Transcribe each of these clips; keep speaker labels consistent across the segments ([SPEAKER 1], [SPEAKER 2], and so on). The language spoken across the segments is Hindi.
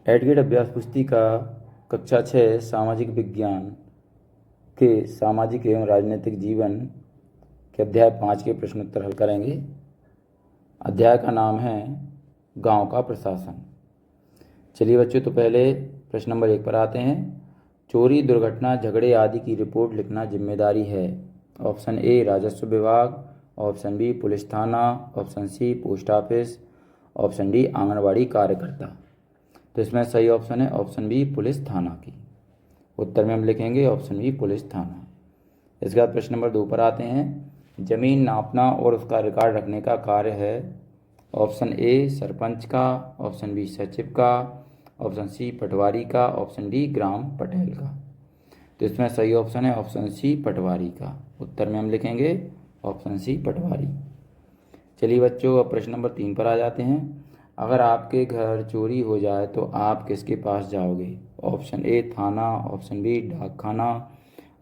[SPEAKER 1] एडगेट अभ्यास पुस्तिका कक्षा 6 सामाजिक विज्ञान के सामाजिक एवं राजनीतिक जीवन के अध्याय 5 के प्रश्नोत्तर हल करेंगे। अध्याय का नाम है गांव का प्रशासन। चलिए बच्चों, तो पहले प्रश्न नंबर 1 पर आते हैं। चोरी, दुर्घटना, झगड़े आदि की रिपोर्ट लिखना जिम्मेदारी है। ऑप्शन ए राजस्व विभाग, ऑप्शन बी पुलिस थाना, option C post office, option D anganwadi कार्यकर्ता। तो इसमें सही ऑप्शन है ऑप्शन बी पुलिस थाना की। उत्तर में हम लिखेंगे ऑप्शन बी पुलिस थाना। इसके बाद प्रश्न नंबर 2 पर आते हैं। जमीन नापना और उसका रिकॉर्ड रखने का कार्य है। ऑप्शन ए सरपंच का, ऑप्शन बी सचिव का, ऑप्शन सी पटवारी का, ऑप्शन डी ग्राम पटेल का। तो इसमें सही ऑप्शन है ऑप्शन सी पटवारी का। उत्तर में हम लिखेंगे ऑप्शन सी पटवारी। चलिए बच्चों, अब प्रश्न नंबर 3 पर आ जाते हैं। अगर आपके घर चोरी हो जाए तो आप किसके पास जाओगे? ऑप्शन ए थाना, ऑप्शन बी डाकखाना,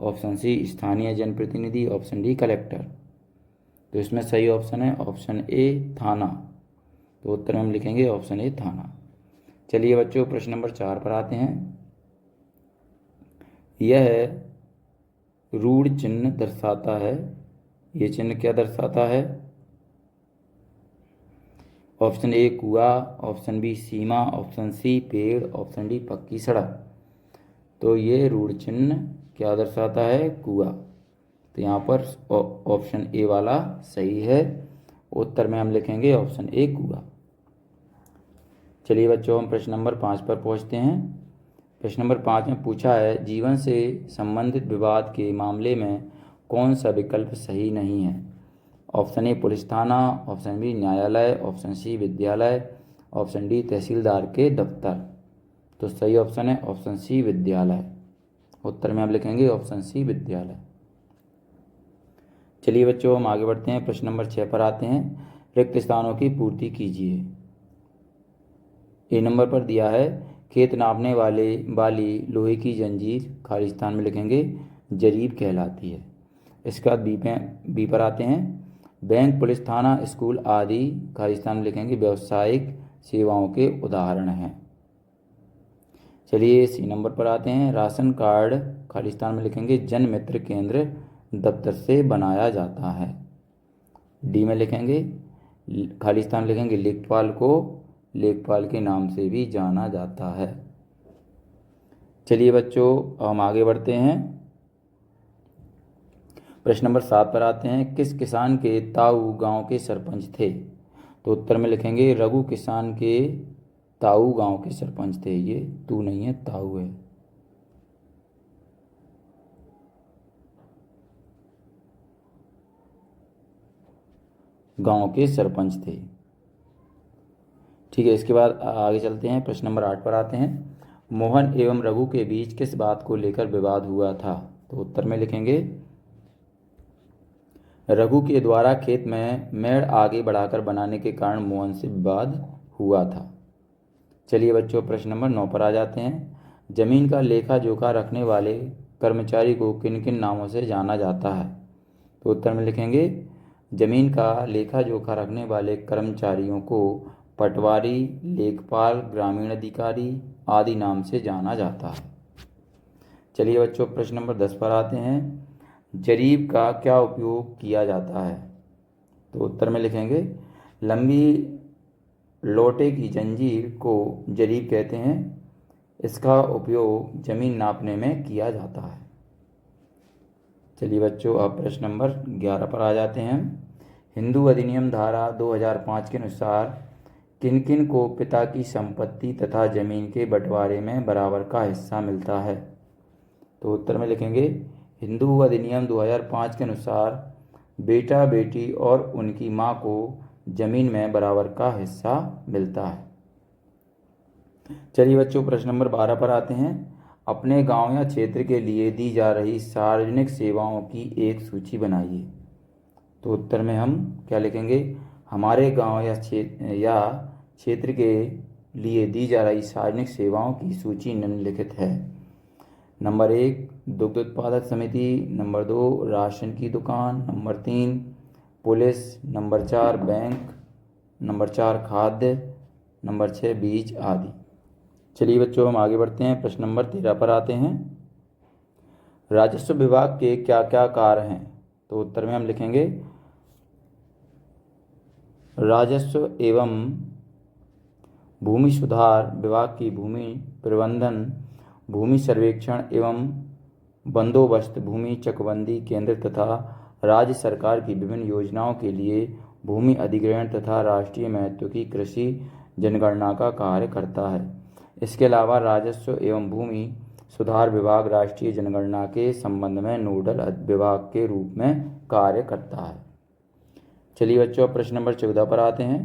[SPEAKER 1] ऑप्शन सी स्थानीय जनप्रतिनिधि, ऑप्शन डी कलेक्टर। तो इसमें सही ऑप्शन है ऑप्शन ए थाना। तो उत्तर में हम लिखेंगे ऑप्शन ए थाना। चलिए बच्चों, प्रश्न नंबर 4 पर आते हैं। यह रूढ़ चिन्ह दर्शाता है। ये चिन्ह क्या दर्शाता है? ऑप्शन ए कुआं, ऑप्शन बी सीमा, ऑप्शन सी पेड़, ऑप्शन डी पक्की सड़क। तो ये रूढ़ चिन्ह क्या दर्शाता है? कुआं। तो यहाँ पर ऑप्शन ए वाला सही है। उत्तर में हम लिखेंगे ऑप्शन ए कुआं। चलिए बच्चों, हम प्रश्न नंबर 5 पर पहुँचते हैं। प्रश्न नंबर 5 में पूछा है, जीवन से संबंधित विवाद के मामले में कौन सा विकल्प सही नहीं है? ऑप्शन ए पुलिस थाना, ऑप्शन बी न्यायालय, ऑप्शन सी विद्यालय, ऑप्शन डी तहसीलदार के दफ्तर। तो सही ऑप्शन है ऑप्शन सी विद्यालय। उत्तर में आप लिखेंगे ऑप्शन सी विद्यालय। चलिए बच्चों, हम आगे बढ़ते हैं। प्रश्न नंबर 6 पर आते हैं। रिक्त स्थानों की पूर्ति कीजिए। ए नंबर पर दिया है, खेत नापने वाली लोहे की जंजीर, खाली स्थान में लिखेंगे जरीब कहलाती है। इसके बाद बी पर आते हैं। बैंक, पुलिस थाना, स्कूल आदि, खाली स्थान में लिखेंगे व्यावसायिक सेवाओं के उदाहरण हैं। चलिए सी नंबर पर आते हैं। राशन कार्ड, खाली स्थान में लिखेंगे जन मित्र केंद्र दफ्तर से बनाया जाता है। डी में लिखेंगे खाली स्थान लिखेंगे लेखपाल को लेखपाल के नाम से भी जाना जाता है। चलिए बच्चों, हम आगे बढ़ते हैं। प्रश्न नंबर 7 पर आते हैं। किस किसान के ताऊ गांव के सरपंच थे? तो उत्तर में लिखेंगे रघु किसान के ताऊ गांव के सरपंच थे। ये तू नहीं है, ताऊ है। गांव के सरपंच थे। ठीक है, इसके बाद आगे चलते हैं। प्रश्न नंबर 8 पर आते हैं। मोहन एवं रघु के बीच किस बात को लेकर विवाद हुआ था? तो उत्तर में लिखेंगे रघु के द्वारा खेत में मेड़ आगे बढ़ाकर बनाने के कारण मोहन से विवाद हुआ था। चलिए बच्चों, प्रश्न नंबर 9 पर आ जाते हैं। जमीन का लेखा जोखा रखने वाले कर्मचारी को किन किन नामों से जाना जाता है? तो उत्तर में लिखेंगे जमीन का लेखा जोखा रखने वाले कर्मचारियों को पटवारी, लेखपाल, ग्रामीण अधिकारी आदि नाम से जाना जाता है। चलिए बच्चों, प्रश्न नंबर 10 पर आते हैं। जरीब का क्या उपयोग किया जाता है? तो उत्तर में लिखेंगे लंबी लोटे की जंजीर को जरीब कहते हैं। इसका उपयोग जमीन नापने में किया जाता है। चलिए बच्चों, अब प्रश्न नंबर 11 पर आ जाते हैं। हिंदू अधिनियम धारा 2005 के अनुसार किन किन को पिता की संपत्ति तथा जमीन के बंटवारे में बराबर का हिस्सा मिलता है? तो उत्तर में लिखेंगे हिंदू अधिनियम 2005 के अनुसार बेटा बेटी और उनकी मां को जमीन में बराबर का हिस्सा मिलता है। चलिए बच्चों, प्रश्न नंबर 12 पर आते हैं। अपने गांव या क्षेत्र के लिए दी जा रही सार्वजनिक सेवाओं की एक सूची बनाइए। तो उत्तर में हम क्या लिखेंगे हमारे गांव या क्षेत्र के लिए दी जा रही सार्वजनिक सेवाओं की सूची निम्नलिखित है। नंबर 1 दुग्ध उत्पादक समिति, नंबर 2 राशन की दुकान, number 3 police, number 4 bank, number 4 खाद्य, नंबर 6 बीज आदि। चलिए बच्चों, हम आगे बढ़ते हैं। प्रश्न नंबर 13 पर आते हैं। राजस्व विभाग के क्या क्या कार्य हैं? तो उत्तर में हम लिखेंगे राजस्व एवं भूमि सुधार विभाग की भूमि प्रबंधन, भूमि सर्वेक्षण एवं बंदोबस्त, भूमि चकबंदी केंद्र तथा राज्य सरकार की विभिन्न योजनाओं के लिए भूमि अधिग्रहण तथा राष्ट्रीय महत्व की कृषि जनगणना का कार्य करता है। इसके अलावा राजस्व एवं भूमि सुधार विभाग राष्ट्रीय जनगणना के संबंध में नोडल विभाग के रूप में कार्य करता है। चलिए बच्चों, प्रश्न नंबर 14 पर आते हैं।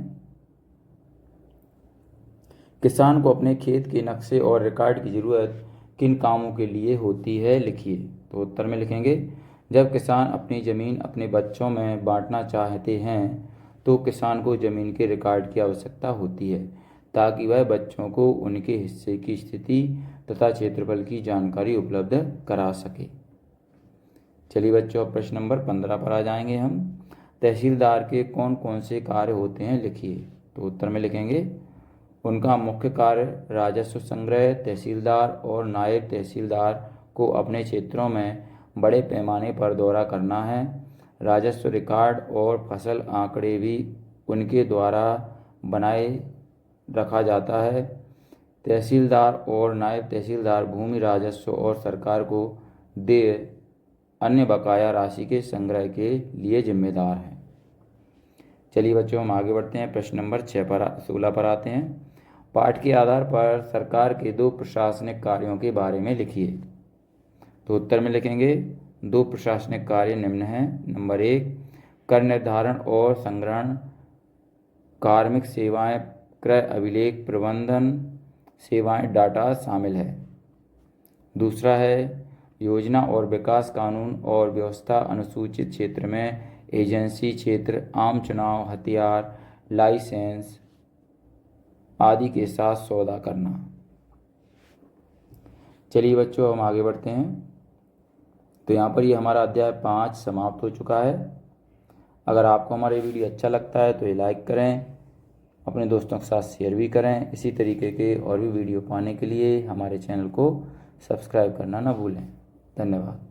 [SPEAKER 1] किसान को अपने खेत के नक्शे और रिकॉर्ड की जरूरत किन कामों के लिए होती है? लिखिए। तो उत्तर में लिखेंगे जब किसान अपनी ज़मीन अपने बच्चों में बांटना चाहते हैं तो किसान को ज़मीन के रिकॉर्ड की आवश्यकता होती है ताकि वह बच्चों को उनके हिस्से की स्थिति तथा क्षेत्रफल की जानकारी उपलब्ध करा सके। चलिए बच्चों, प्रश्न नंबर 15 पर आ जाएंगे हम। तहसीलदार के कौन कौन से कार्य होते हैं? लिखिए। तो उत्तर में लिखेंगे उनका मुख्य कार्य राजस्व संग्रह, तहसीलदार और नायब तहसीलदार को अपने क्षेत्रों में बड़े पैमाने पर दौरा करना है। राजस्व रिकॉर्ड और फसल आंकड़े भी उनके द्वारा बनाए रखा जाता है। तहसीलदार और नायब तहसीलदार भूमि राजस्व और सरकार को देय अन्य बकाया राशि के संग्रह के लिए जिम्मेदार हैं। चलिए बच्चों, हम आगे बढ़ते हैं। प्रश्न नंबर 16 पर आते हैं। पाठ के आधार पर सरकार के 2 प्रशासनिक कार्यों के बारे में लिखिए। तो उत्तर में लिखेंगे 2 प्रशासनिक कार्य निम्न हैं। नंबर 1, कर निर्धारण और संग्रहण, कार्मिक सेवाएं, क्रय अभिलेख प्रबंधन सेवाएं, डाटा शामिल है। दूसरा है योजना और विकास कानून और व्यवस्था, अनुसूचित क्षेत्र में एजेंसी क्षेत्र, आम चुनाव, हथियार, लाइसेंस आदि के साथ सौदा करना। चलिए बच्चों, हम आगे बढ़ते हैं। तो यहाँ पर ये हमारा अध्याय 5 समाप्त हो चुका है। अगर आपको हमारा वीडियो अच्छा लगता है तो ये लाइक करें, अपने दोस्तों के साथ शेयर भी करें। इसी तरीके के और भी वीडियो पाने के लिए हमारे चैनल को सब्सक्राइब करना ना भूलें। धन्यवाद।